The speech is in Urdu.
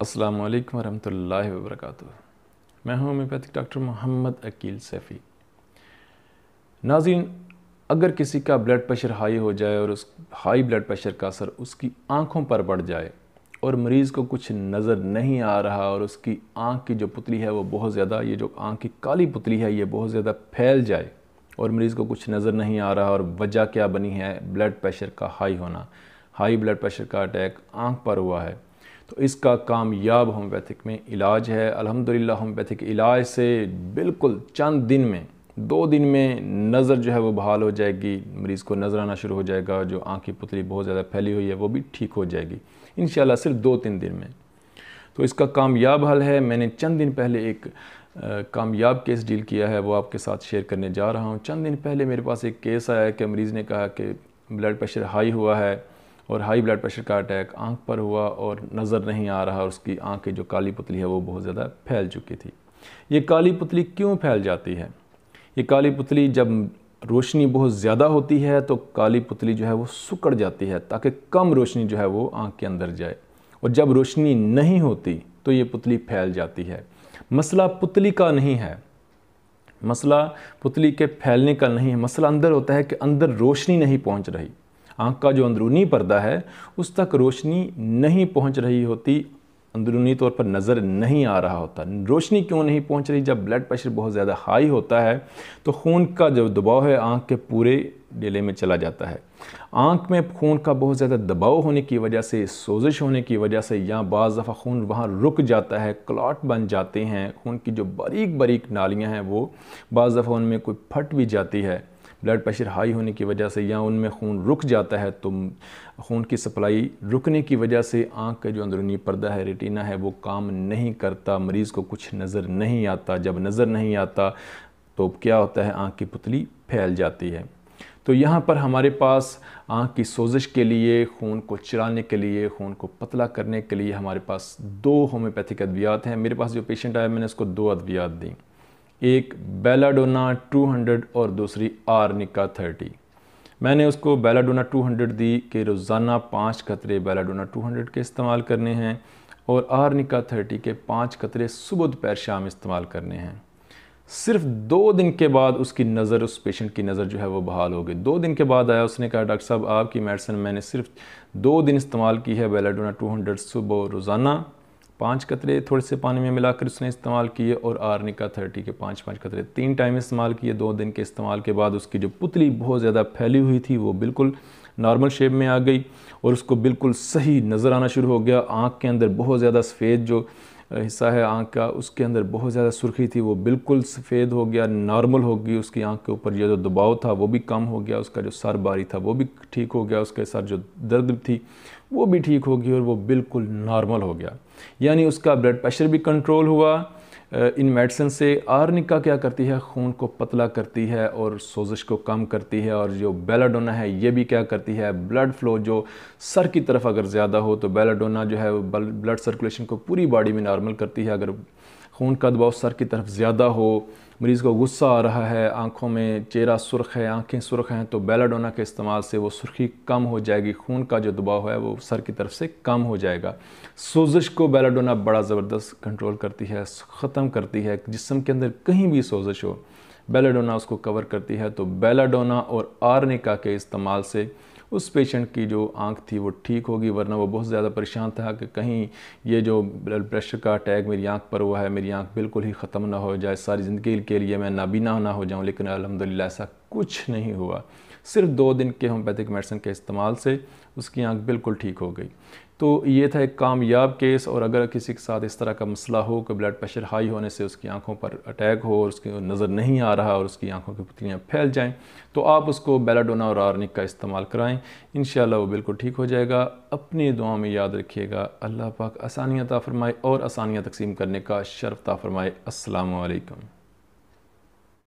السلام علیکم ورحمۃ اللہ وبرکاتہ۔ میں ہوں ہومیوپیتھک ڈاکٹر محمد عقیل سیفی۔ ناظرین، اگر کسی کا بلڈ پریشر ہائی ہو جائے اور اس ہائی بلڈ پریشر کا اثر اس کی آنکھوں پر پڑ جائے اور مریض کو کچھ نظر نہیں آ رہا اور اس کی آنکھ کی جو پتلی ہے وہ بہت زیادہ، یہ جو آنکھ کی کالی پتلی ہے یہ بہت زیادہ پھیل جائے اور مریض کو کچھ نظر نہیں آ رہا، اور وجہ کیا بنی ہے؟ بلڈ پریشر کا ہائی ہونا، ہائی بلڈ پریشر کا اٹیک آنکھ پر ہوا ہے، تو اس کا کامیاب ہومیوپیتھک میں علاج ہے۔ الحمدللہ ہومیوپیتھک علاج سے بالکل چند دن میں، 2 دن میں نظر جو ہے وہ بحال ہو جائے گی، مریض کو نظر آنا شروع ہو جائے گا، جو آنکھ کی پتلی بہت زیادہ پھیلی ہوئی ہے وہ بھی ٹھیک ہو جائے گی انشاءاللہ، صرف 2-3 دن میں۔ تو اس کا کامیاب حل ہے۔ میں نے چند دن پہلے ایک کامیاب کیس ڈیل کیا ہے، وہ آپ کے ساتھ شیئر کرنے جا رہا ہوں۔ چند دن پہلے میرے پاس ایک کیس آیا ہے کہ مریض نے کہا کہ بلڈ پریشر ہائی ہوا ہے اور ہائی بلڈ پریشر کا اٹیک آنکھ پر ہوا اور نظر نہیں آ رہا، اور اس کی آنکھ کی جو کالی پتلی ہے وہ بہت زیادہ پھیل چکی تھی۔ یہ کالی پتلی کیوں پھیل جاتی ہے؟ یہ کالی پتلی جب روشنی بہت زیادہ ہوتی ہے تو کالی پتلی جو ہے وہ سکڑ جاتی ہے تاکہ کم روشنی جو ہے وہ آنکھ کے اندر جائے، اور جب روشنی نہیں ہوتی تو یہ پتلی پھیل جاتی ہے۔ مسئلہ پتلی کا نہیں ہے، مسئلہ پتلی کے پھیلنے کا نہیں ہے، مسئلہ اندر ہوتا ہے کہ اندر روشنی نہیں پہنچ رہی، آنکھ کا جو اندرونی پردہ ہے اس تک روشنی نہیں پہنچ رہی ہوتی، اندرونی طور پر نظر نہیں آ رہا ہوتا۔ روشنی کیوں نہیں پہنچ رہی؟ جب بلڈ پریشر بہت زیادہ ہائی ہوتا ہے تو خون کا جو دباؤ ہے آنکھ کے پورے ڈیلے میں چلا جاتا ہے۔ آنکھ میں خون کا بہت زیادہ دباؤ ہونے کی وجہ سے، سوزش ہونے کی وجہ سے، یا بعض دفعہ خون وہاں رک جاتا ہے، کلاٹ بن جاتے ہیں، خون کی جو باریک باریک نالیاں ہیں وہ بعض دفعہ ان میں کوئی پھٹ بھی جاتی ہے بلڈ پریشر ہائی ہونے کی وجہ سے، یا ان میں خون رک جاتا ہے تو خون کی سپلائی رکنے کی وجہ سے آنکھ کا جو اندرونی پردہ ہے، ریٹینا ہے، وہ کام نہیں کرتا، مریض کو کچھ نظر نہیں آتا۔ جب نظر نہیں آتا تو کیا ہوتا ہے؟ آنکھ کی پتلی پھیل جاتی ہے۔ تو یہاں پر ہمارے پاس آنکھ کی سوزش کے لیے، خون کو چڑھانے کے لیے، خون کو پتلا کرنے کے لیے ہمارے پاس 2 ہومیوپیتھک ادویات ہیں۔ میرے پاس جو پیشنٹ آیا میں نے اس کو 2 ادویات دیں، ایک بیلاڈونا 200 اور دوسری آرنیکا 30۔ میں نے اس کو بیلاڈونا 200 دی کہ روزانہ 5 قطرے بیلاڈونا 200 کے استعمال کرنے ہیں، اور آرنیکا 30 کے 5 قطرے صبح دوپہر شام استعمال کرنے ہیں۔ صرف 2 دن کے بعد اس کی نظر، اس پیشنٹ کی نظر جو ہے وہ بحال ہو گئی۔ 2 دن کے بعد آیا، اس نے کہا ڈاکٹر صاحب آپ کی میڈیسن میں نے صرف 2 دن استعمال کی ہے، بیلاڈونا 200 صبح روزانہ 5 قطرے تھوڑے سے پانی میں ملا کر اس نے استعمال کیے، اور آرنیکا 30 کے 5 قطرے 3 ٹائم استعمال کیے۔ 2 دن کے استعمال کے بعد اس کی جو پتلی بہت زیادہ پھیلی ہوئی تھی وہ بالکل نارمل شیپ میں آ گئی، اور اس کو بالکل صحیح نظر آنا شروع ہو گیا۔ آنکھ کے اندر بہت زیادہ سفید جو حصہ ہے آنکھ کا، اس کے اندر بہت زیادہ سرخی تھی، وہ بالکل سفید ہو گیا، نارمل ہو گئی۔ اس کی آنکھ کے اوپر یہ جو دباؤ تھا وہ بھی کم ہو گیا، اس کا جو سر باری تھا وہ بھی ٹھیک ہو گیا، اس کے سر جو درد تھی وہ بھی ٹھیک ہو گئی، اور وہ بالکل نارمل ہو گیا۔ یعنی اس کا بلڈ پریشر بھی کنٹرول ہوا ان میڈیسن سے۔ آرنیکا کیا کرتی ہے؟ خون کو پتلا کرتی ہے اور سوزش کو کم کرتی ہے، اور جو بیلاڈونا ہے یہ بھی کیا کرتی ہے؟ بلڈ فلو جو سر کی طرف اگر زیادہ ہو تو بیلاڈونا جو ہے بلڈ سرکولیشن کو پوری باڈی میں نارمل کرتی ہے۔ اگر خون کا دباؤ سر کی طرف زیادہ ہو، مریض کو غصہ آ رہا ہے، آنکھوں میں چہرہ سرخ ہے، آنکھیں سرخ ہیں، تو بیلاڈونا کے استعمال سے وہ سرخی کم ہو جائے گی، خون کا جو دباؤ ہے وہ سر کی طرف سے کم ہو جائے گا۔ سوزش کو بیلاڈونا بڑا زبردست کنٹرول کرتی ہے، ختم کرتی ہے۔ جسم کے اندر کہیں بھی سوزش ہو بیلاڈونا اس کو کور کرتی ہے۔ تو بیلاڈونا اور آرنیکا کے استعمال سے اس پیشنٹ کی جو آنکھ تھی وہ ٹھیک ہوگی، ورنہ وہ بہت زیادہ پریشان تھا کہ کہیں یہ جو بلڈ پریشر کا اٹیک میری آنکھ پر ہوا ہے، میری آنکھ بالکل ہی ختم نہ ہو جائے، ساری زندگی کے لیے میں نابینا نہ ہو جاؤں۔ لیکن الحمدللہ ایسا کچھ نہیں ہوا، صرف 2 دن کے ہومیوپیتھک میڈیسن کے استعمال سے اس کی آنکھ بالکل ٹھیک ہو گئی۔ تو یہ تھا ایک کامیاب کیس۔ اور اگر کسی کے ساتھ اس طرح کا مسئلہ ہو کہ بلڈ پریشر ہائی ہونے سے اس کی آنکھوں پر اٹیک ہو اور اس کی نظر نہیں آ رہا اور اس کی آنکھوں کی پتلیاں پھیل جائیں، تو آپ اس کو بیلاڈونا اور آرنیکا کا استعمال کرائیں، انشاءاللہ وہ بالکل ٹھیک ہو جائے گا۔ اپنی دعاؤں میں یاد رکھیے گا۔ اللہ پاک آسانیاں عطا فرمائے اور آسانیاں تقسیم کرنے کا شرف عطا فرمائے۔ السلام علیکم۔